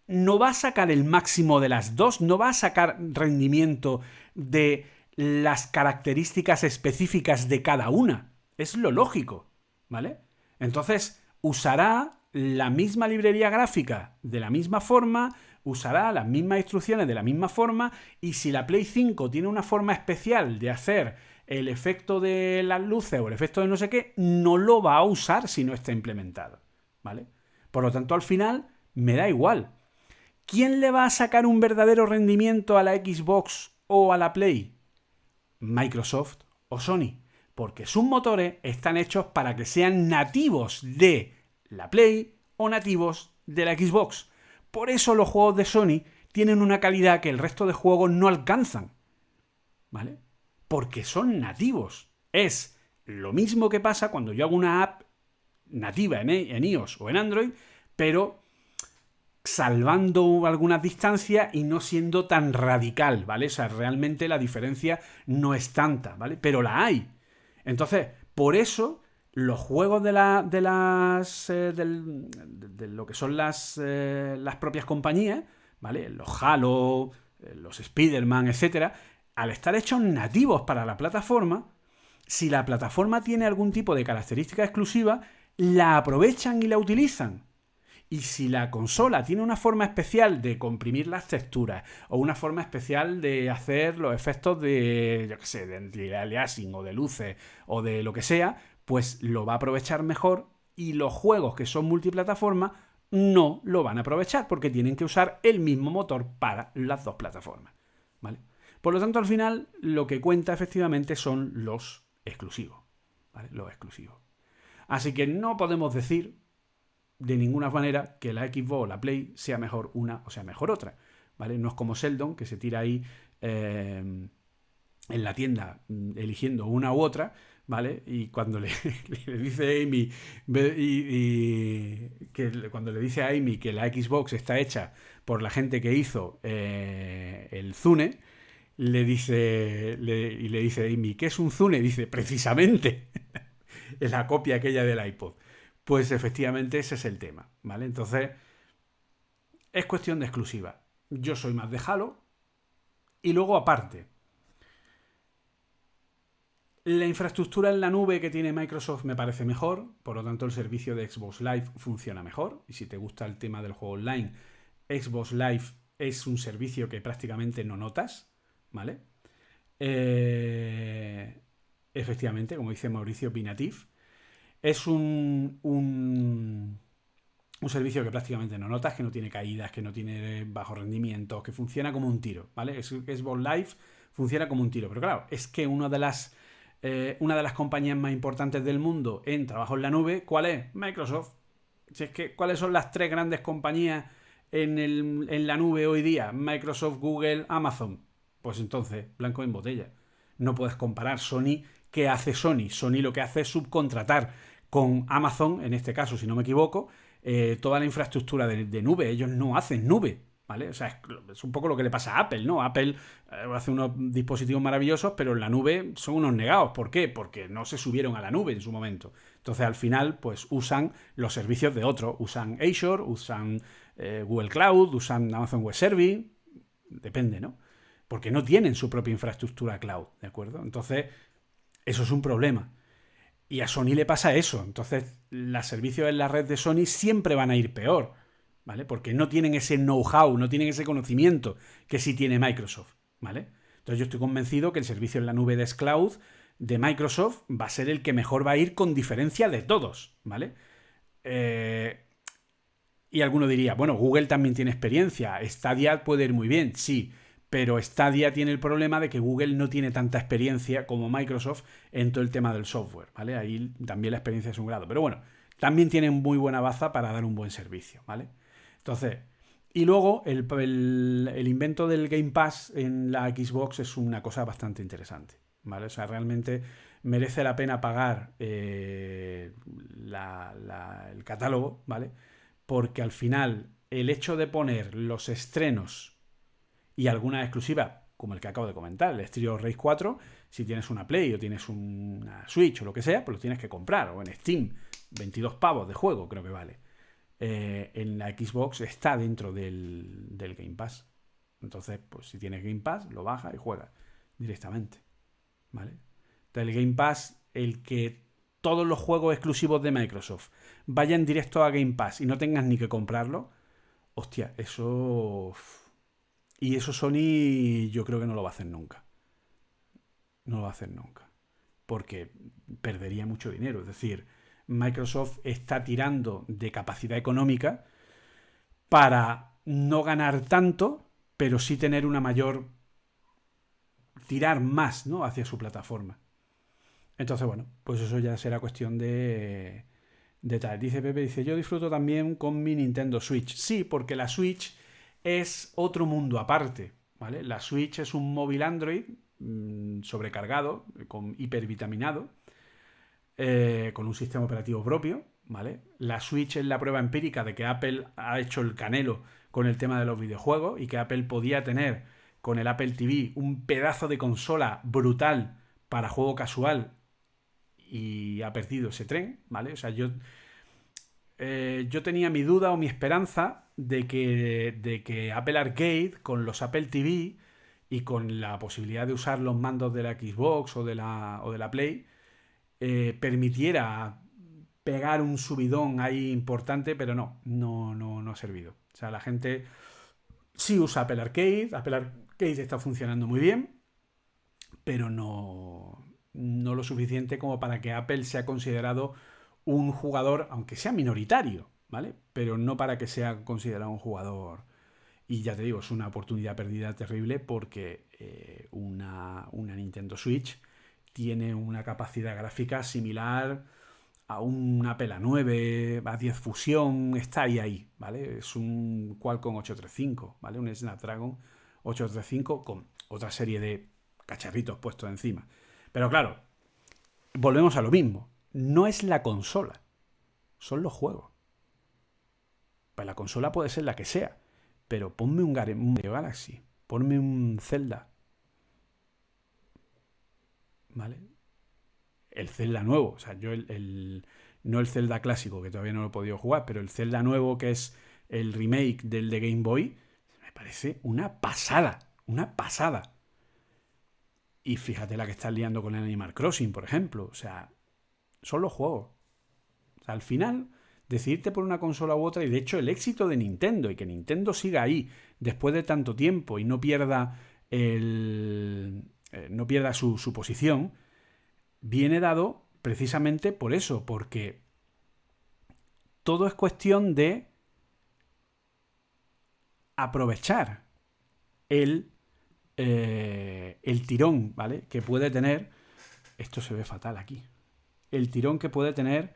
no va a sacar el máximo de las dos, no va a sacar rendimiento de las características específicas de cada una. Es lo lógico, ¿vale? Entonces, usará la misma librería gráfica de la misma forma, usará las mismas instrucciones de la misma forma, y si la Play 5 tiene una forma especial de hacer el efecto de las luces o el efecto de no sé qué, no lo va a usar si no está implementado, ¿vale? Por lo tanto, al final, me da igual. ¿Quién le va a sacar un verdadero rendimiento a la Xbox o a la Play? Microsoft o Sony, porque sus motores están hechos para que sean nativos de la Play o nativos de la Xbox. Por eso los juegos de Sony tienen una calidad que el resto de juegos no alcanzan, ¿vale? Porque son nativos. Es lo mismo que pasa cuando yo hago una app nativa en iOS o en Android, pero salvando algunas distancias y no siendo tan radical, ¿vale? O sea, realmente la diferencia no es tanta, ¿vale? Pero la hay. Entonces, por eso los juegos de lo que son las propias compañías, ¿vale? Los Halo, los Spider-Man, etcétera, al estar hechos nativos para la plataforma, si la plataforma tiene algún tipo de característica exclusiva, la aprovechan y la utilizan. Y si la consola tiene una forma especial de comprimir las texturas o una forma especial de hacer los efectos de, yo qué sé, de anti-aliasing o de luces o de lo que sea, pues lo va a aprovechar mejor, y los juegos que son multiplataforma no lo van a aprovechar porque tienen que usar el mismo motor para las dos plataformas, ¿vale? Por lo tanto, al final, lo que cuenta efectivamente son los exclusivos, ¿vale? Los exclusivos. Así que no podemos decir de ninguna manera que la Xbox o la Play sea mejor una o sea mejor otra, ¿vale? No es como Sheldon, que se tira ahí en la tienda eligiendo una u otra, ¿vale? Y cuando le dice a Amy cuando le dice a Amy que la Xbox está hecha por la gente que hizo el Zune, le dice a Amy, ¿qué es un Zune? Dice, precisamente, es la copia aquella del iPod. Pues efectivamente ese es el tema, ¿vale? Entonces, es cuestión de exclusiva. Yo soy más de Halo. Y luego, aparte, la infraestructura en la nube que tiene Microsoft me parece mejor, por lo tanto el servicio de Xbox Live funciona mejor. Y si te gusta el tema del juego online, Xbox Live es un servicio que prácticamente no notas, ¿vale? Efectivamente, como dice Mauricio Pinatif, es un servicio que prácticamente no notas, que no tiene caídas, que no tiene bajos rendimientos, que funciona como un tiro, ¿vale? Xbox Live funciona como un tiro, pero claro, es que una de las compañías más importantes del mundo en trabajo en la nube, ¿cuál es? Microsoft. Si es que, ¿cuáles son las tres grandes compañías en la nube hoy día? Microsoft, Google, Amazon. Pues entonces, blanco en botella. No puedes comparar Sony. ¿Qué hace Sony? Sony lo que hace es subcontratar con Amazon, en este caso, si no me equivoco, toda la infraestructura de nube. Ellos no hacen nube, ¿vale? O sea, es un poco lo que le pasa a Apple, ¿no? Apple hace unos dispositivos maravillosos, pero en la nube son unos negados. ¿Por qué? Porque no se subieron a la nube en su momento. Entonces, al final, pues usan los servicios de otros. Usan Azure, usan Google Cloud, usan Amazon Web Service. Depende, ¿no? Porque no tienen su propia infraestructura cloud, ¿de acuerdo? Entonces, eso es un problema. Y a Sony le pasa eso. Entonces, los servicios en la red de Sony siempre van a ir peor, ¿vale? Porque no tienen ese know-how, no tienen ese conocimiento que sí tiene Microsoft, ¿vale? Entonces, yo estoy convencido que el servicio en la nube de Xcloud de Microsoft va a ser el que mejor va a ir con diferencia de todos, ¿vale? Y alguno diría, bueno, Google también tiene experiencia, Stadia puede ir muy bien, sí, pero Stadia tiene el problema de que Google no tiene tanta experiencia como Microsoft en todo el tema del software, ¿vale? Ahí también la experiencia es un grado, pero bueno, también tienen muy buena baza para dar un buen servicio, ¿vale? Entonces, y luego el invento del Game Pass en la Xbox es una cosa bastante interesante, ¿vale? O sea, realmente merece la pena pagar el catálogo, ¿vale? Porque al final el hecho de poner los estrenos y algunas exclusivas, como el que acabo de comentar, el Street of Rage 4, si tienes una Play o tienes una Switch o lo que sea, pues lo tienes que comprar, o en Steam, 22 pavos de juego creo que vale. En la Xbox está dentro del Game Pass. Entonces, pues si tienes Game Pass, lo bajas y juegas directamente, ¿vale? Entonces el Game Pass, el que todos los juegos exclusivos de Microsoft vayan directo a Game Pass y no tengas ni que comprarlo, hostia, eso... Y eso Sony yo creo que no lo va a hacer nunca. No lo va a hacer nunca. Porque perdería mucho dinero. Es decir, Microsoft está tirando de capacidad económica para no ganar tanto, pero sí tener una mayor... tirar más, ¿no?, hacia su plataforma. Entonces, bueno, pues eso ya será cuestión de tal. Dice Pepe, dice, yo disfruto también con mi Nintendo Switch. Sí, porque la Switch es otro mundo aparte, ¿vale? La Switch es un móvil Android sobrecargado, hipervitaminado, con un sistema operativo propio, ¿vale? La Switch es la prueba empírica de que Apple ha hecho el canelo con el tema de los videojuegos y que Apple podía tener con el Apple TV un pedazo de consola brutal para juego casual y ha perdido ese tren, ¿vale? O sea, yo tenía mi duda o mi esperanza de que Apple Arcade con los Apple TV y con la posibilidad de usar los mandos de la Xbox o de la Play permitiera pegar un subidón ahí importante, pero no ha servido. O sea, la gente sí usa Apple Arcade está funcionando muy bien, pero no lo suficiente como para que Apple sea considerado un jugador, aunque sea minoritario, ¿vale? Pero no para que sea considerado un jugador. Y ya te digo, es una oportunidad perdida terrible porque una Nintendo Switch tiene una capacidad gráfica similar a un Apple A9, A10 Fusión, está ahí, ¿vale? Es un Qualcomm 835, ¿vale? Un Snapdragon 835 con otra serie de cacharritos puestos encima. Pero claro, volvemos a lo mismo. No es la consola, son los juegos. Pues la consola puede ser la que sea, pero ponme un Mario Galaxy, ponme un Zelda, ¿vale? El Zelda nuevo, o sea, yo no el Zelda clásico, que todavía no lo he podido jugar, pero el Zelda nuevo, que es el remake del de Game Boy, me parece una pasada, una pasada. Y fíjate la que estás liando con el Animal Crossing, por ejemplo. O sea, son los juegos. O sea, al final, decidirte por una consola u otra, y de hecho el éxito de Nintendo, y que Nintendo siga ahí después de tanto tiempo y no pierda no pierda su posición, viene dado precisamente por eso, porque todo es cuestión de aprovechar el tirón, ¿vale?, que puede tener. Esto se ve fatal aquí. El tirón que puede tener,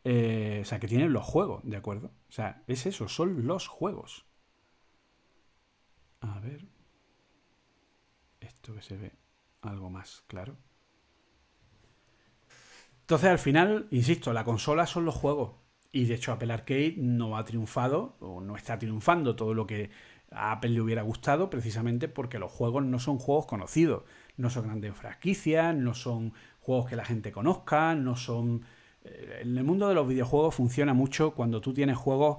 o sea, que tienen los juegos, ¿de acuerdo? O sea, es eso, son los juegos. A ver. Esto que se ve algo más claro. Entonces, al final, insisto, la consola son los juegos. Y de hecho, Apple Arcade no ha triunfado, o no está triunfando todo lo que a Apple le hubiera gustado, precisamente porque los juegos no son juegos conocidos. No son grandes franquicias, no son juegos que la gente conozca, no son... En el mundo de los videojuegos funciona mucho cuando tú tienes juegos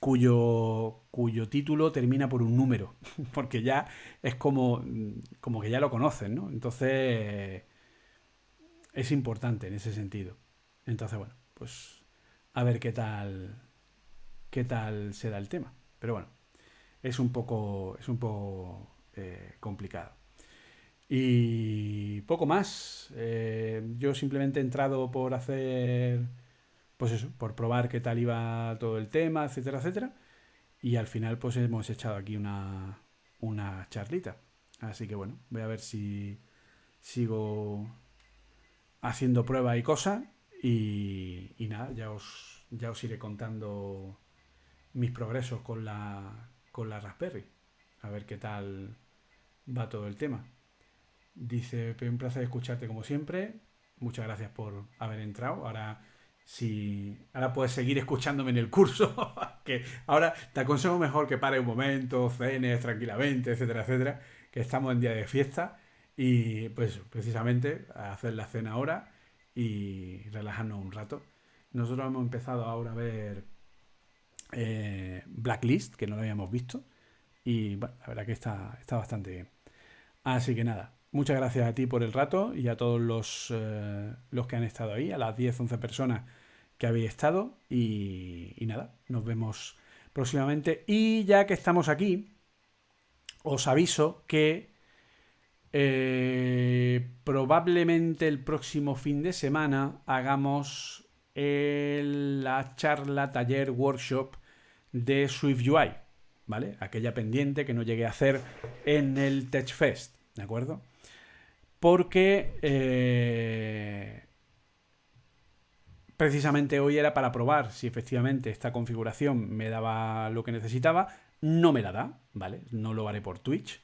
cuyo título termina por un número, porque ya es como que ya lo conoces, ¿no? Entonces es importante en ese sentido. Entonces, bueno, pues a ver qué tal se da el tema. Pero bueno, es un poco complicado. Y poco más. Yo simplemente he entrado por hacer, pues eso, por probar qué tal iba todo el tema, etcétera, etcétera. Y al final pues hemos echado aquí una charlita. Así que bueno, voy a ver si sigo haciendo pruebas y cosas. Y nada, ya os iré contando mis progresos con la Raspberry. A ver qué tal va todo el tema. Dice, un placer escucharte como siempre. Muchas gracias por haber entrado. Ahora puedes seguir escuchándome en el curso. Que ahora te aconsejo mejor que pare un momento, cenes tranquilamente, etcétera, etcétera. Que estamos en día de fiesta. Y pues precisamente a hacer la cena ahora y relajarnos un rato. Nosotros hemos empezado ahora a ver Blacklist, que no lo habíamos visto. Y bueno, la verdad que está bastante bien. Así que nada, muchas gracias a ti por el rato y a todos los que han estado ahí, a las 10, 11 personas que habéis estado. Y nada, nos vemos próximamente. Y ya que estamos aquí, os aviso que probablemente el próximo fin de semana hagamos la charla, taller, workshop de SwiftUI, ¿vale? Aquella pendiente que no llegué a hacer en el TechFest, ¿de acuerdo? Porque precisamente hoy era para probar si efectivamente esta configuración me daba lo que necesitaba. No me la da, ¿vale? No lo haré por Twitch.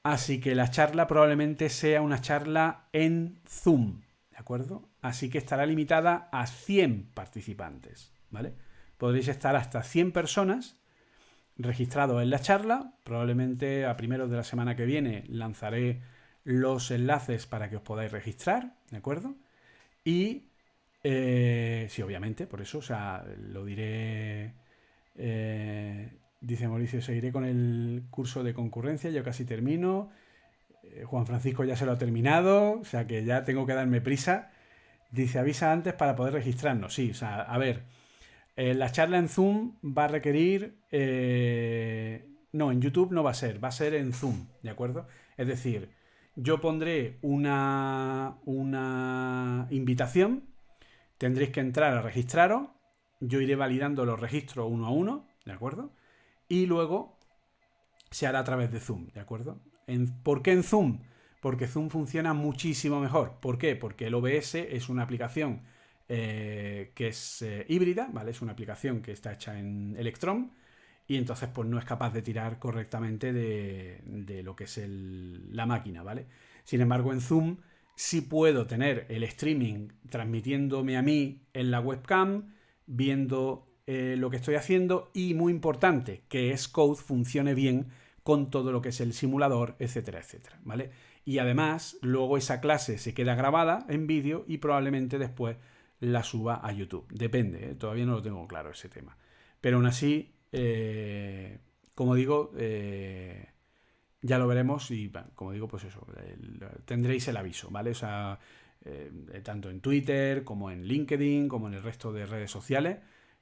Así que la charla probablemente sea una charla en Zoom, ¿de acuerdo? Así que estará limitada a 100 participantes, ¿vale? Podréis estar hasta 100 personas registrados en la charla. Probablemente a primeros de la semana que viene lanzaré los enlaces para que os podáis registrar, ¿de acuerdo? Y sí, obviamente, por eso, o sea, lo diré. Dice Mauricio, seguiré con el curso de concurrencia, yo casi termino. Juan Francisco ya se lo ha terminado, o sea que ya tengo que darme prisa. Dice, avisa antes para poder registrarnos. Sí, o sea, a ver, la charla en Zoom va a requerir... no, en YouTube no va a ser en Zoom, ¿de acuerdo? Es decir, yo pondré una invitación, tendréis que entrar a registraros, yo iré validando los registros uno a uno, ¿de acuerdo? Y luego se hará a través de Zoom, ¿de acuerdo? ¿Por qué en Zoom? Porque Zoom funciona muchísimo mejor. ¿Por qué? Porque el OBS es una aplicación que es híbrida, ¿vale? Es una aplicación que está hecha en Electron y entonces pues no es capaz de tirar correctamente de lo que es la máquina, ¿vale? Sin embargo, en Zoom sí puedo tener el streaming transmitiéndome a mí en la webcam, viendo lo que estoy haciendo y, muy importante, que Xcode funcione bien con todo lo que es el simulador, etcétera, etcétera, ¿vale? Y además, luego esa clase se queda grabada en vídeo y probablemente después la suba a YouTube. Depende, ¿eh? Todavía no lo tengo claro ese tema. Pero aún así, como digo, ya lo veremos y, como digo, pues eso, tendréis el aviso, ¿vale? O sea, tanto en Twitter como en LinkedIn, como en el resto de redes sociales,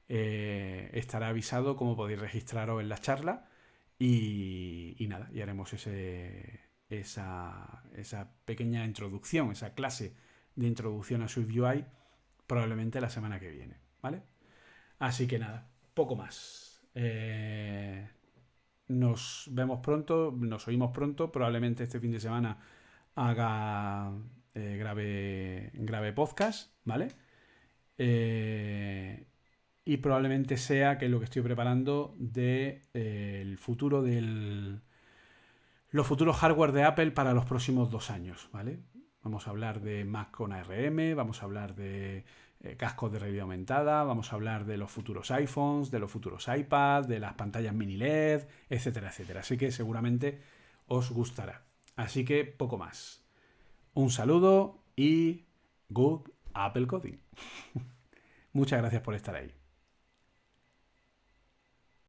estará avisado cómo podéis registraros en la charla y nada, y haremos esa pequeña introducción, esa clase de introducción a SwiftUI probablemente la semana que viene, ¿vale? Así que nada, poco más. Nos vemos pronto, nos oímos pronto, probablemente este fin de semana haga grave podcast, ¿vale? Y probablemente sea que es lo que estoy preparando de el futuro los futuros hardware de Apple para los próximos 2 años, ¿vale? Vamos a hablar de Mac con ARM, vamos a hablar de cascos de realidad aumentada, vamos a hablar de los futuros iPhones, de los futuros iPads, de las pantallas mini LED, etcétera, etcétera. Así que seguramente os gustará. Así que poco más. Un saludo y good Apple Coding. Muchas gracias por estar ahí.